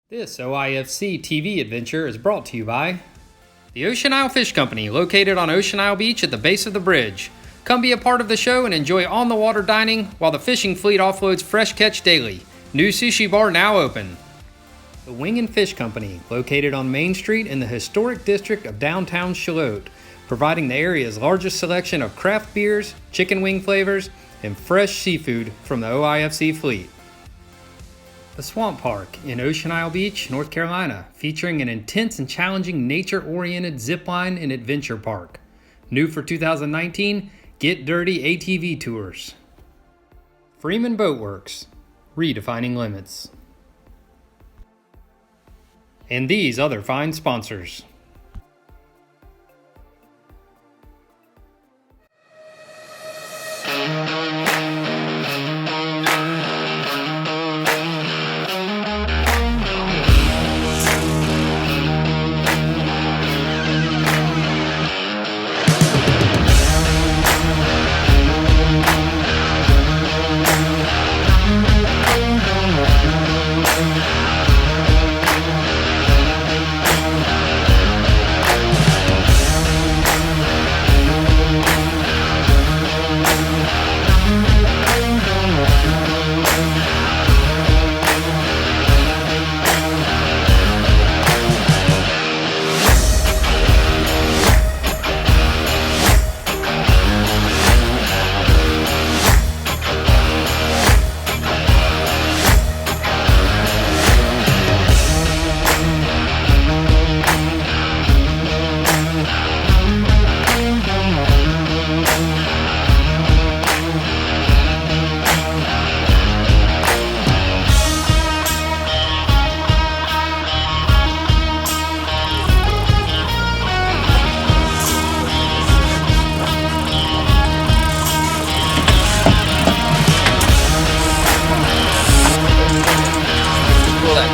This OIFC TV adventure is brought to you by the Ocean Isle Fish Company, located on Ocean Isle Beach at the base of the bridge. Come be a part of the show and enjoy on-the-water dining while the fishing fleet offloads fresh catch daily. New sushi bar now open. The Wing and Fish Company, located on Main Street in the historic district of downtown Charlotte, providing the area's largest selection of craft beers, chicken wing flavors, and fresh seafood from the OIFC fleet. The Swamp Park in Ocean Isle Beach, North Carolina, featuring an intense and challenging nature-oriented zipline and adventure park. New for 2019, Get Dirty ATV Tours. Freeman Boat Works, redefining limits. And these other fine sponsors.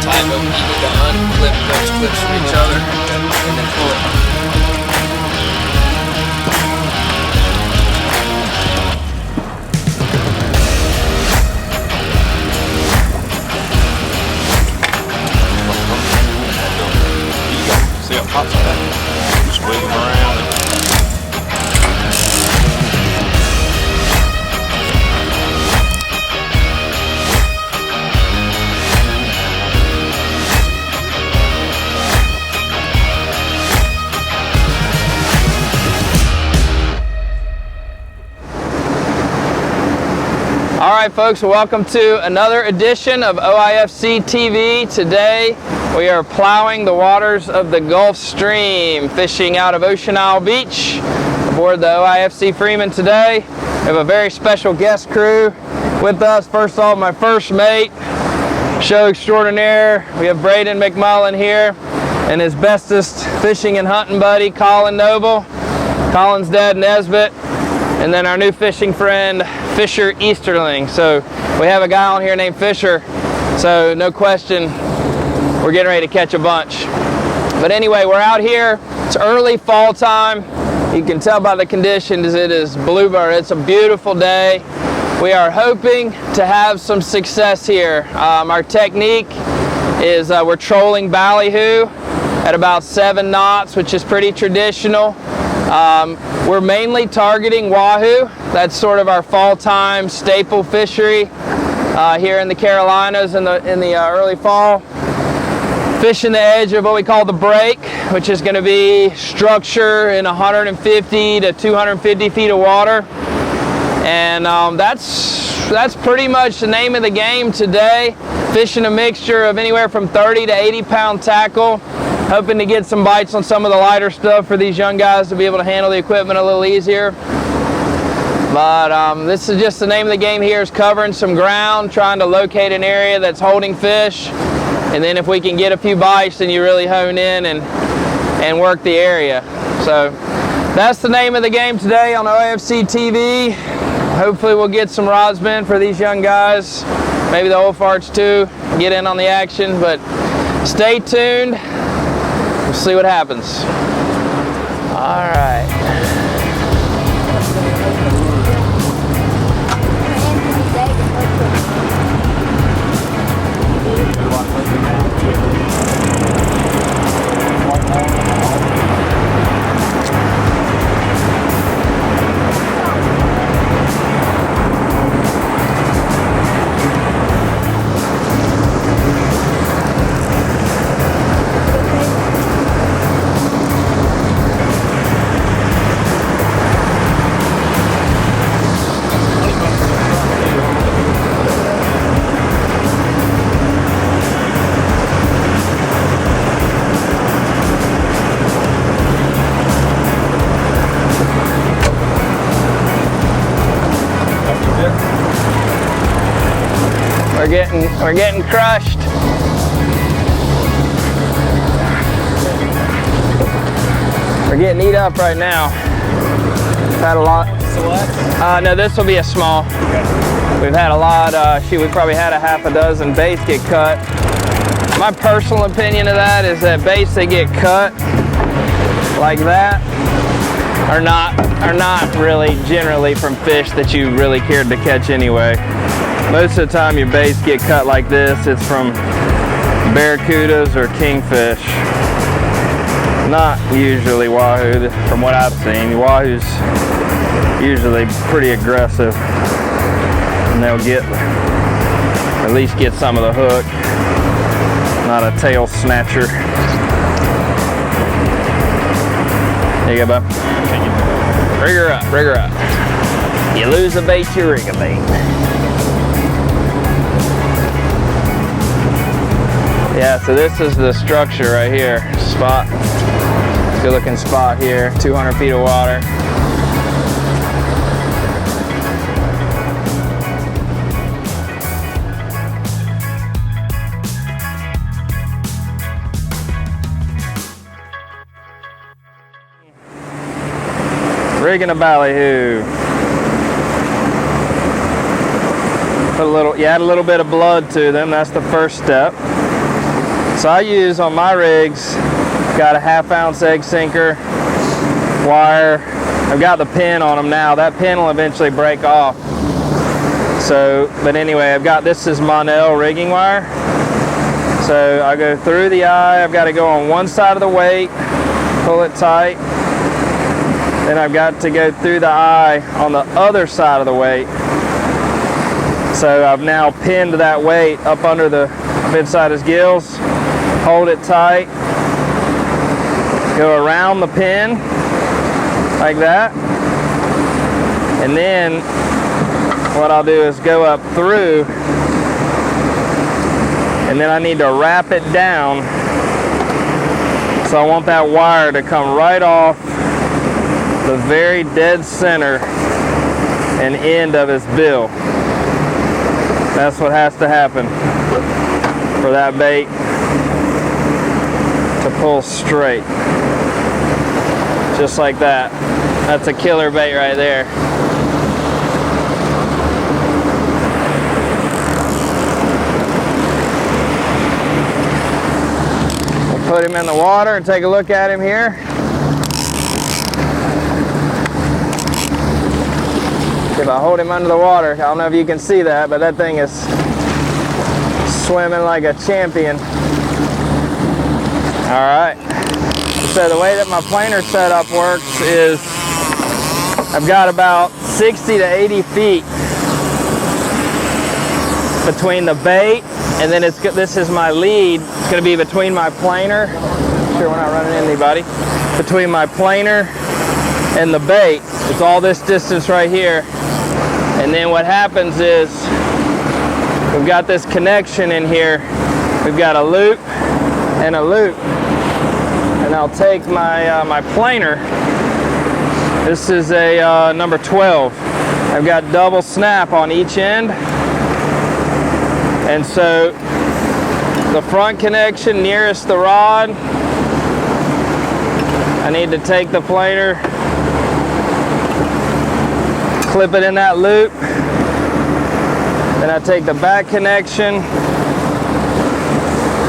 Time of needing to unclip those clips from each other and then pull it. See how it pops like that? Just wiggle them around. All right, folks, welcome to another edition of OIFC TV. Today, we are plowing the waters of the Gulf Stream, fishing out of Ocean Isle Beach aboard the OIFC Freeman today. We have a very special guest crew with us. First off, my first mate, show extraordinaire. We have Braden McMullen here and his bestest fishing and hunting buddy, Colin Noble, Colin's dad, Nesbitt, and then our new fishing friend, Fisher Easterling. So we have a guy on here named Fisher, so no question we're getting ready to catch a bunch. But anyway, we're out here. It's early fall time. You can tell by the conditions it is bluebird. It's a beautiful day. We are hoping to have some success here. Our technique is we're trolling ballyhoo at about 7 knots, which is pretty traditional. We're mainly targeting Wahoo. That's sort of our fall time staple fishery here in the Carolinas in the early fall. Fishing the edge of what we call the break, which is going to be structure in 150 to 250 feet of water. And that's pretty much the name of the game today. Fishing a mixture of anywhere from 30 to 80 pound tackle. Hoping to get some bites on some of the lighter stuff for these young guys to be able to handle the equipment a little easier. But this is just the name of the game here, is covering some ground, trying to locate an area that's holding fish. And then if we can get a few bites, then you really hone in and work the area. So that's the name of the game today on OIFC TV. Hopefully we'll get some rods bent for these young guys. Maybe the old farts too, get in on the action. But stay tuned. We'll see what happens. All right. getting crushed. We're getting eat up right now. We've had a lot. So what? No, this will be a small. We've had a lot. We probably had a half a dozen baits get cut. My personal opinion of that is that baits that get cut like that are not really generally from fish that you really cared to catch anyway. Most of the time your baits get cut like this, it's from barracudas or kingfish. Not usually wahoo, from what I've seen. Wahoo's usually pretty aggressive, and they'll at least get some of the hook, not a tail snatcher. There you go, bud. Rig her up, rig her up. You lose a bait, you rig a bait. Yeah, so this is the structure right here. Spot. Good looking spot here. 200 feet of water. Rigging a ballyhoo. You add a little bit of blood to them. That's the first step. So I use on my rigs, got a 1/2 ounce egg sinker, wire. I've got the pin on them now. That pin will eventually break off. So, but anyway, this is Monel rigging wire. So I go through the eye. I've got to go on one side of the weight, pull it tight. Then I've got to go through the eye on the other side of the weight. So I've now pinned that weight up under the inside his gills. Hold it tight, go around the pin like that, and then what I'll do is go up through, and then I need to wrap it down. So I want that wire to come right off the very dead center and end of his bill. That's what has to happen for that bait to pull straight, just like that. That's a killer bait right there. We'll put him in the water and take a look at him here. If I hold him under the water, I don't know if you can see that, but that thing is swimming like a champion. All right, so the way that my planer setup works is I've got about 60 to 80 feet between the bait, and then this is my lead. It's gonna be between my planer, sure we're not running into anybody, between my planer and the bait. It's all this distance right here. And then what happens is we've got this connection in here. We've got a loop and a loop. And I'll take my planer. This is a number 12. I've got double snap on each end. And so the front connection nearest the rod, I need to take the planer, clip it in that loop. Then I take the back connection,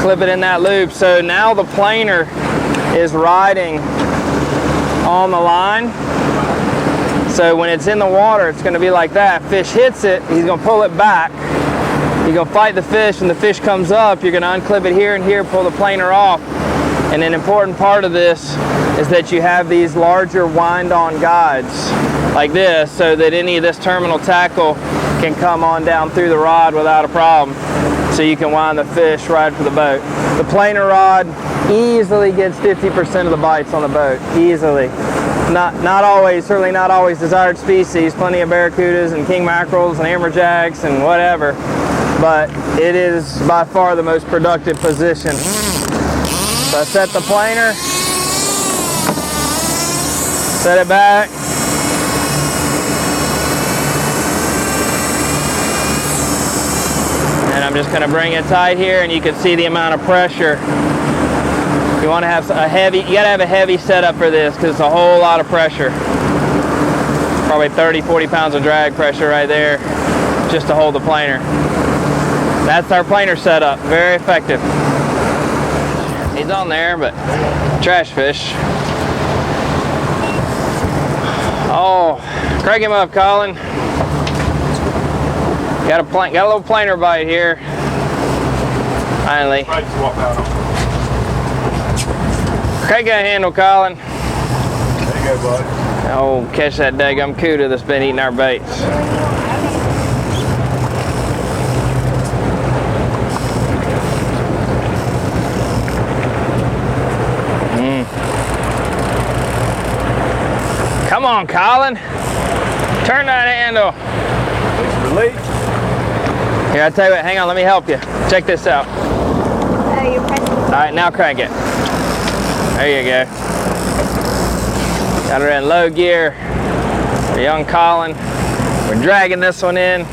clip it in that loop. So now the planer is riding on the line. So when it's in the water, it's gonna be like that. Fish hits it, he's gonna pull it back. You're gonna fight the fish, and the fish comes up, you're gonna unclip it here and here, pull the planer off. And an important part of this is that you have these larger wind-on guides like this, so that any of this terminal tackle can come on down through the rod without a problem. So you can wind the fish right for the boat. The planer rod easily gets 50% of the bites on the boat, easily. Not always, certainly not always desired species, plenty of barracudas and king mackerels and amberjacks and whatever, but it is by far the most productive position. So I set the planer, set it back, and I'm just going to bring it tight here, and you can see the amount of pressure. You want to have a heavy, you got to have a heavy setup for this because it's a whole lot of pressure. Probably 30, 40 pounds of drag pressure right there just to hold the planer. That's our planer setup. Very effective. He's on there, but trash fish. Oh, crank him up, Colin. Got a little planer bite here. Finally. Crank that handle, Colin. There you go, bud. Oh, catch that daggum cuda that's been eating our baits. Come on, Colin. Turn that handle. Release. Here, I tell you what, hang on, let me help you. Check this out. Oh, you're pressing. All right, now crank it. There you go. Got her in low gear. For young Colin. We're dragging this one in.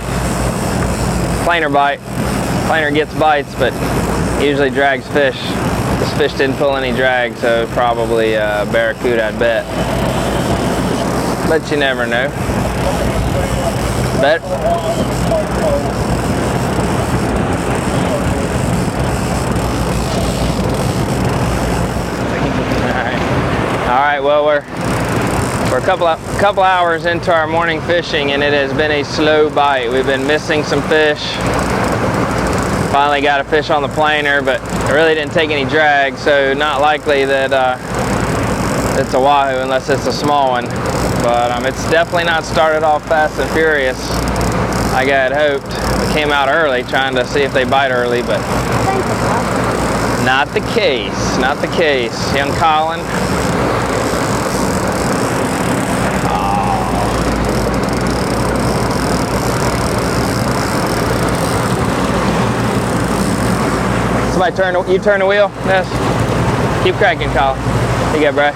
Planer bite. Planer gets bites, but usually drags fish. This fish didn't pull any drag, so probably barracuda, I'd bet. But you never know. Bet. All right. Well, we're a couple hours into our morning fishing, and it has been a slow bite. We've been missing some fish. Finally got a fish on the planer, but it really didn't take any drag, so not likely that it's a wahoo unless it's a small one. But it's definitely not started off fast and furious like I had hoped. We came out early trying to see if they bite early, but not the case. Not the case. Young Colin. Somebody turn the wheel? Yes. Keep cranking, Colin. Here you go, Brad.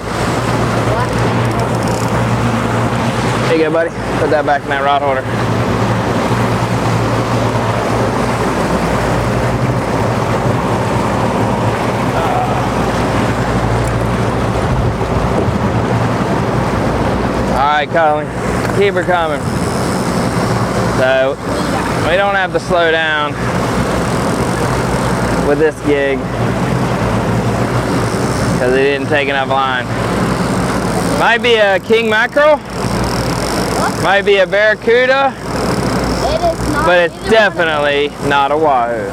There you go, buddy. Put that back in that rod holder. All right, Colin. Keep her coming. So, we don't have to slow down with this gig because it didn't take enough line. Might be a king mackerel. Might be a barracuda, but it's definitely not a wahoo. It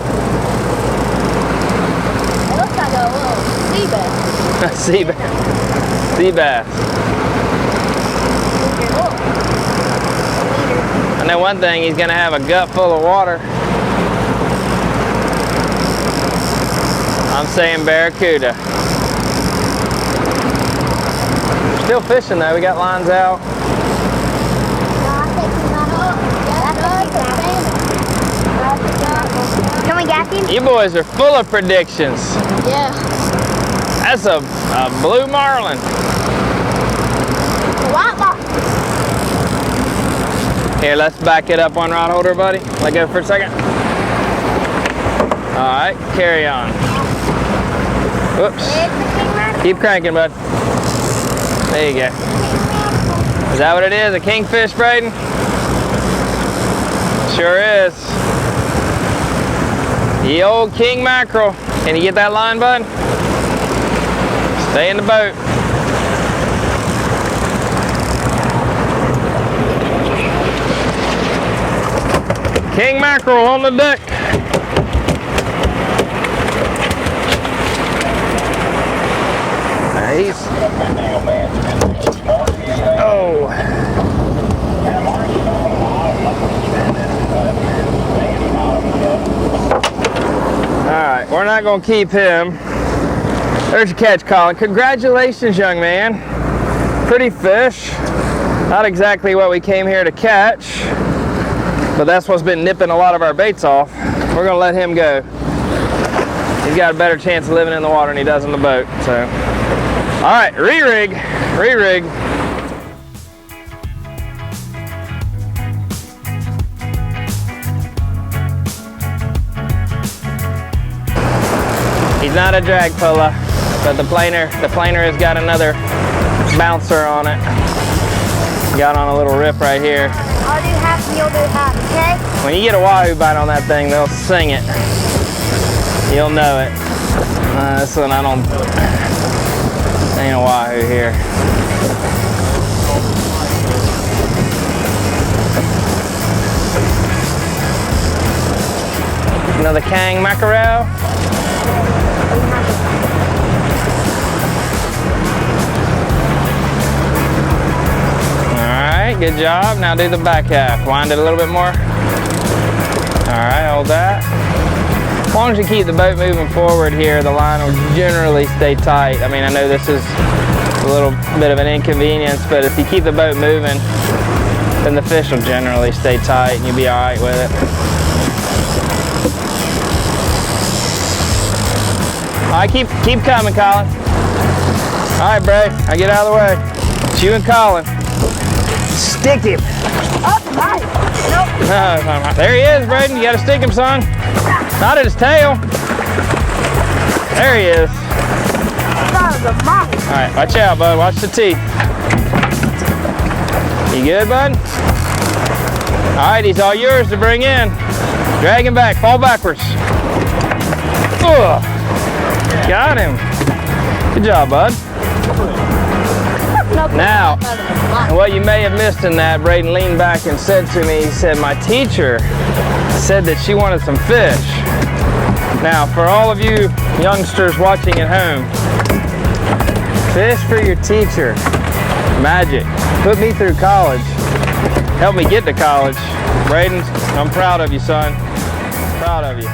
looks like a little sea bass. Sea bass. Sea bass. I know one thing, he's gonna have a gut full of water. I'm saying barracuda. We're still fishing though, we got lines out. Can we gas him? You boys are full of predictions. Yeah. That's a blue marlin. White ball. Here, let's back it up one rod holder, buddy. Let go for a second. All right, carry on. Whoops. Keep cranking, bud. There you go. Is that what it is? A kingfish, Braden? Sure is. The old king mackerel. Can you get that line, bud? Stay in the boat. King mackerel on the deck. Nice. Oh. Alright, we're not going to keep him. There's your catch, Colin. Congratulations, young man. Pretty fish. Not exactly what we came here to catch, but that's what's been nipping a lot of our baits off. We're going to let him go. He's got a better chance of living in the water than he does in the boat. So, alright, re-rig. Re-rig. not a drag puller, but the planer has got another bouncer on it. Got on a little rip right here. I'll do half and you'll do half, okay? When you get a wahoo bite on that thing, they'll sing it. You'll know it. This one, ain't a wahoo here. Another Kang Mackerel. Alright, good job. Now do the back half. Wind it a little bit more. Alright, hold that. As long as you keep the boat moving forward here, the line will generally stay tight. I mean, I know this is a little bit of an inconvenience, but if you keep the boat moving, then the fish will generally stay tight and you'll be alright with it. Alright, keep coming, Colin. Alright, Bray, I get out of the way. It's you and Colin. Stick him. Oh, hi. Nope. No, there he is, Braden. You gotta stick him, son. Not at his tail. There he is. Alright, watch out, bud. Watch the teeth. You good, bud? Alright, he's all yours to bring in. Drag him back. Fall backwards. Ugh. Got him. Good job, bud. Now, what you may have missed in that, Braden leaned back and said to me, he said, my teacher said that she wanted some fish. Now, for all of you youngsters watching at home, fish for your teacher. Magic. Put me through college. Help me get to college. Braden, I'm proud of you, son. Proud of you.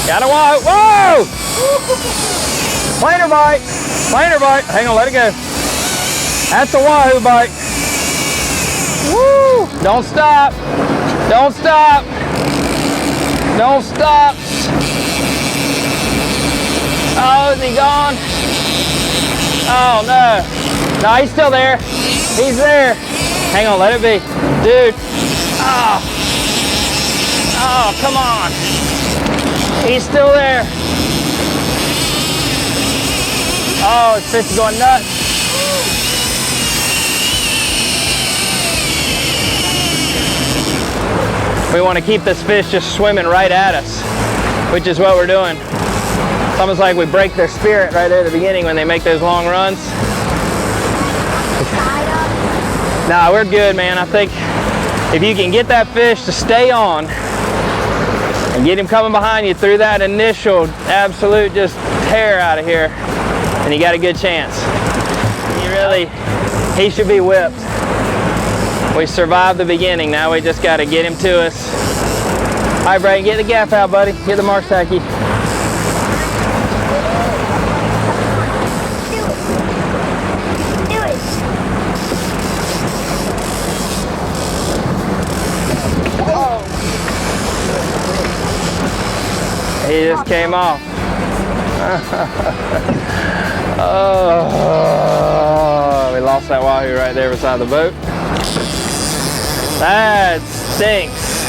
Got a wahoo. Whoa! Planer bite. Planer bite. Hang on, let it go. That's a wahoo bite. Woo! Don't stop. Don't stop. Don't stop. Oh, is he gone? Oh, no. No, he's still there. He's there. Hang on, let it be. Dude. Oh. Oh, come on. He's still there. Oh, his fish is going nuts. We want to keep this fish just swimming right at us, which is what we're doing. It's almost like we break their spirit right there at the beginning when they make those long runs. Nah, we're good, man. I think if you can get that fish to stay on and get him coming behind you through that initial absolute just tear out of here, and you got a good chance. He should be whipped. We survived the beginning. Now we just got to get him to us. All right, Brayden, get the gaff out, buddy. Get the mark tacky. He just came off. Oh, we lost that wahoo right there beside the boat. That stinks.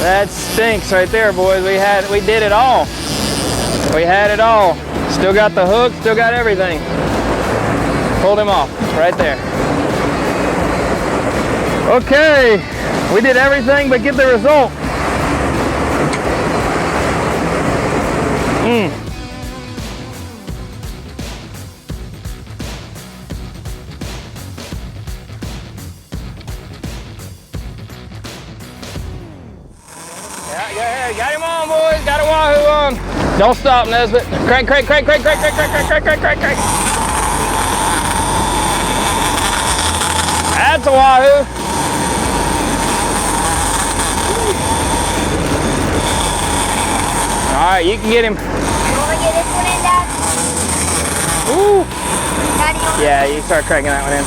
That stinks right there, boys. We did it all. We had it all. Still got the hook, still got everything. Pulled him off right there. Okay, we did everything but get the result. Yeah, got him on, boys. Got a wahoo on. Don't stop, Nesbitt. Crank, crank, crank, crank, crank, crank, crank, crank, crank, crank, crank, crank. That's a wahoo. All right, you can get him. You want to get this one in, Dad? Ooh. Daddy, you want Yeah, you start cranking that one in.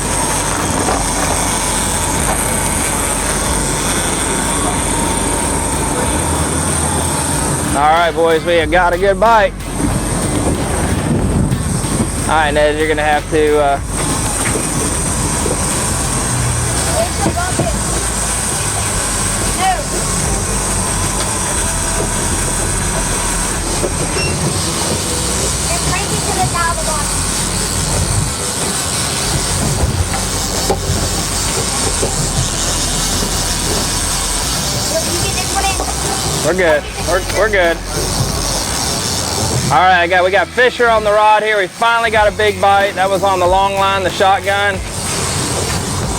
All right, boys, we have got a good bite. right, Ned, you're gonna have to, It's a bucket. No. And crank it to the top of the bottom. Look, you get this one in. we're good. We're good. All right, we got Fisher on the rod here. We finally got a big bite. That was on the long line, the shotgun.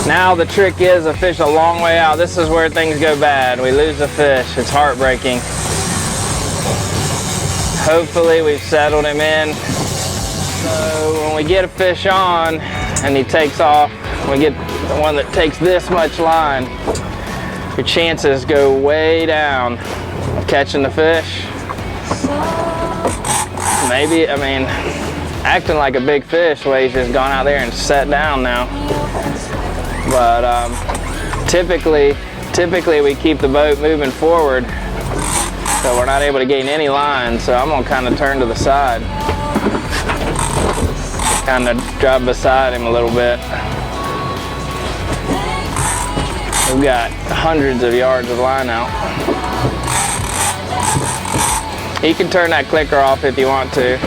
Now the trick is to fish a long way out. This is where things go bad. We lose the fish. It's heartbreaking. Hopefully we've settled him in. So when we get a fish on and he takes off, we get the one that takes this much line, your chances go way down catching the fish. Maybe, I mean, acting like a big fish the way he's just gone out there and sat down now. But typically we keep the boat moving forward, so we're not able to gain any line. So I'm gonna kind of turn to the side, kind of drive beside him a little bit. We've got hundreds of yards of line out. You can turn that clicker off if you want to.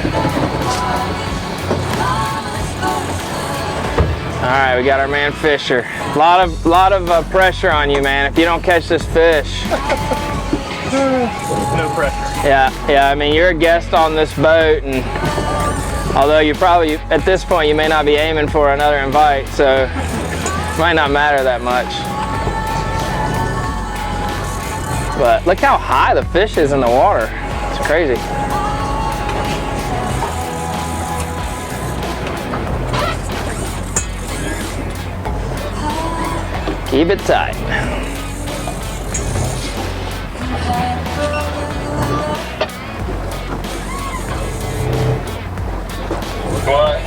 All right, we got our man Fisher. A lot of pressure on you, man. If you don't catch this fish. No pressure. Yeah. I mean, you're a guest on this boat, and although you probably, at this point, you may not be aiming for another invite, so it might not matter that much. But look how high the fish is in the water. It's crazy. Keep it tight. What?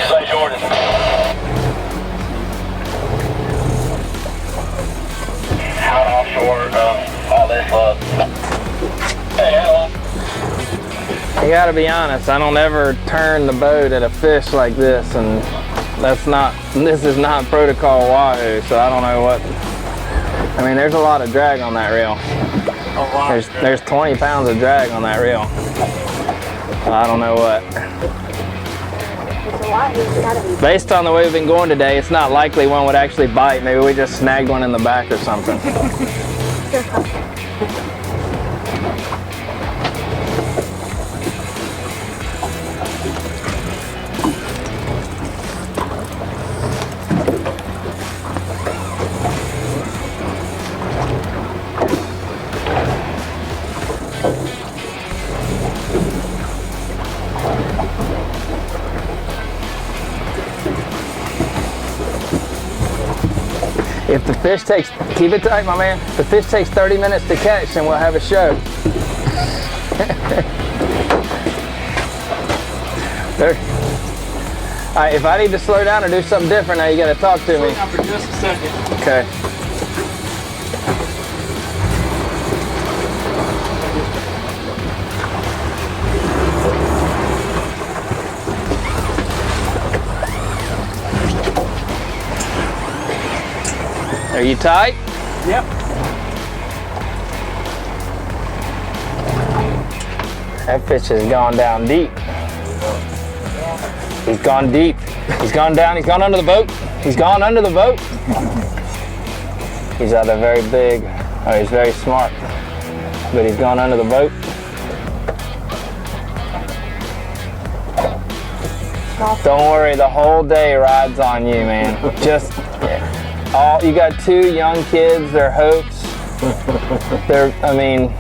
Say Jordan. Out offshore, all this Hey, hello. I gotta be honest, I don't ever turn the boat at a fish like this, and this is not protocol Wahoo, so I don't know what. I mean, there's a lot of drag on that reel. There's 20 pounds of drag on that reel. I don't know what. It's a lot. It's gotta be. Based on the way we've been going today, it's not likely one would actually bite. Maybe we just snagged one in the back or something. If the fish takes, keep it tight, my man. If the fish takes 30 minutes to catch, then we'll have a show. All right, if I need to slow down or do something different, now you gotta talk to me. Slow down for just a second. Okay. Are you tight? Yep. That fish has gone down deep. He's gone deep. He's gone down. He's gone under the boat. He's gone under the boat. He's either very big or he's very smart. But he's gone under the boat. Don't worry, the whole day rides on you, man. Just you got 2 young kids, they're hopes. I mean,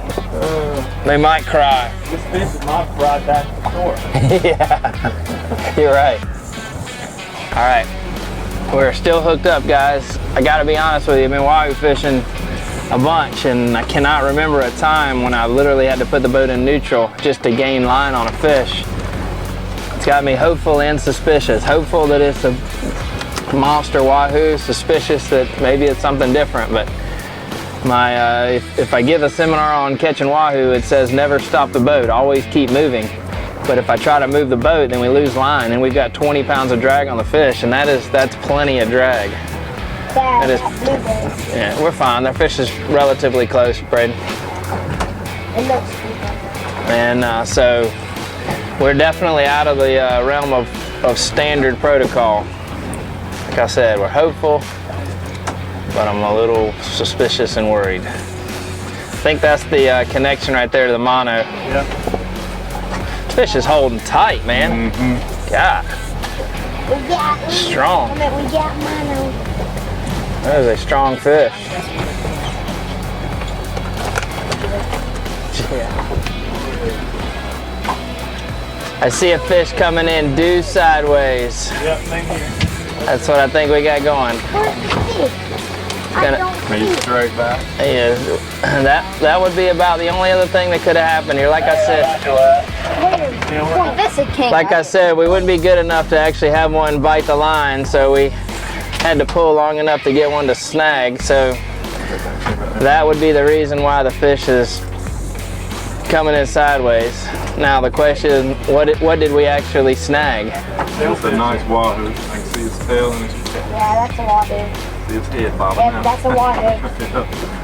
they might cry. This fish is not brought back to shore. Yeah, you're right. All right, we're still hooked up, guys. I gotta be honest with you, I've been wahoo fishing a bunch, and I cannot remember a time when I literally had to put the boat in neutral just to gain line on a fish. It's got me hopeful and suspicious. Hopeful that it's a monster wahoo, suspicious that maybe it's something different, but If I give a seminar on catching wahoo, it says never stop the boat, always keep moving. But if I try to move the boat, then we lose line, and we've got 20 pounds of drag on the fish, and that's plenty of drag. Dad, That is- blueberries. Yeah, we're fine. Their fish is relatively close, Braden. It looks good. And so we're definitely out of the realm of standard protocol. Like I said, we're hopeful, but I'm a little suspicious and worried. I think that's the connection right there to the mono. Yeah. Fish is holding tight, man. God, We got strong. We got mono. That is a strong fish. Yeah. I see a fish coming in due sideways. Yep, thank you. That's what I think we got going. Where's the fish? I Gonna- don't see Maybe it. straight back. Yeah, that would be about the only other thing that could have happened here. Like I said, Where? This is king. like I said, we wouldn't be good enough to actually have one bite the line, so we had to pull long enough to get one to snag. So that would be the reason why the fish is coming in sideways. Now the question, what did we actually snag? It's a nice wahoo. I can see his tail and his, Yeah, that's a wahoo. see his head bobbing Yeah, out. that's a wahoo.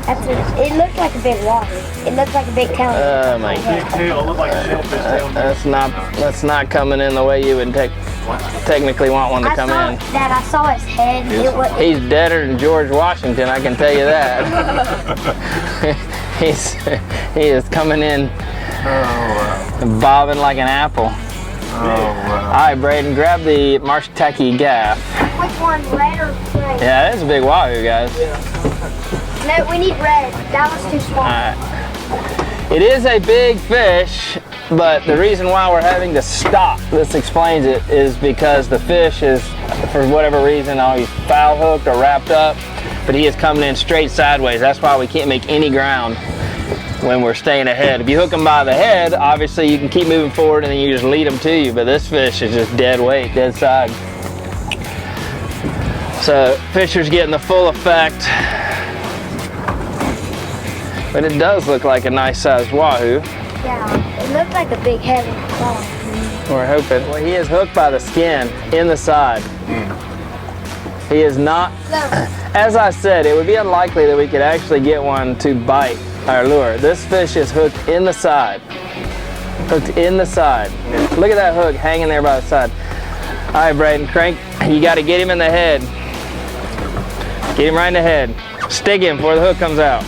It looks like a big wahoo. It looks like a big tail. Oh my Yeah. Tail look like a shellfish tail. That's not coming in the way you would technically want one to come in. Dad, I saw his head. It was, He's deader than George Washington, I can tell you that. he is coming in Oh, wow. bobbing like an apple. Oh, wow. All right, Braden, grab the Marshtaki gaff. which one, red or gray? Yeah, that's a big wahoo, guys. No, we need red. That was too small. All right. It is a big fish, but the reason why we're having to stop, this explains it, is because the fish is, for whatever reason, he's foul hooked or wrapped up, but he is coming in straight sideways. That's why we can't make any ground when we're staying ahead. If you hook them by the head, obviously you can keep moving forward and then you just lead them to you, but this fish is just dead weight, dead side. So Fisher's getting the full effect. But it does look like a nice sized wahoo. Yeah, it looked like a big heavy claw. We're hoping. Well, he is hooked by the skin in the side. He is not, as I said, it would be unlikely that we could actually get one to bite our lure. This fish is hooked in the side. Hooked in the side. Look at that hook hanging there by the side. All right, Braden, crank. You got to get him in the head. Get him right in the head. Stick him before the hook comes out.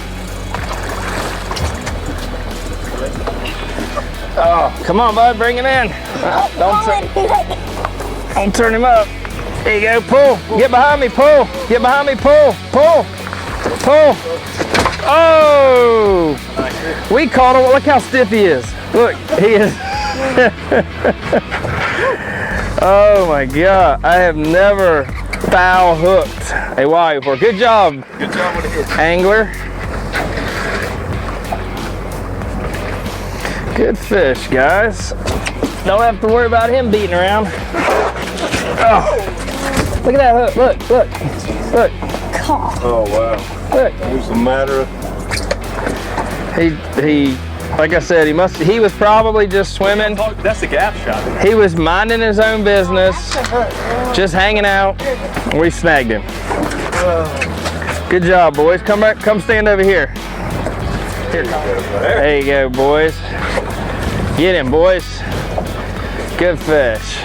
Oh, come on, bud, bring him in. Don't turn him up. There you go, pull. Get behind me, pull. Get behind me, pull. Pull. Pull. Oh! We caught him. Look how stiff he is. Look, he is. Oh my God. I have never foul hooked a wahoo before. Good job. Good job with the hit. Angler. Good fish, guys. Don't have to worry about him beating around. Oh, look at that hook. Look, look, look, Oh, wow. look. It's a matter of He, like I said, he was probably just swimming. That's the gap shot. He was minding his own business, just hanging out. We snagged him. Good job, boys. Come back, come stand over here. There you go, boys. Get him, boys. Good fish.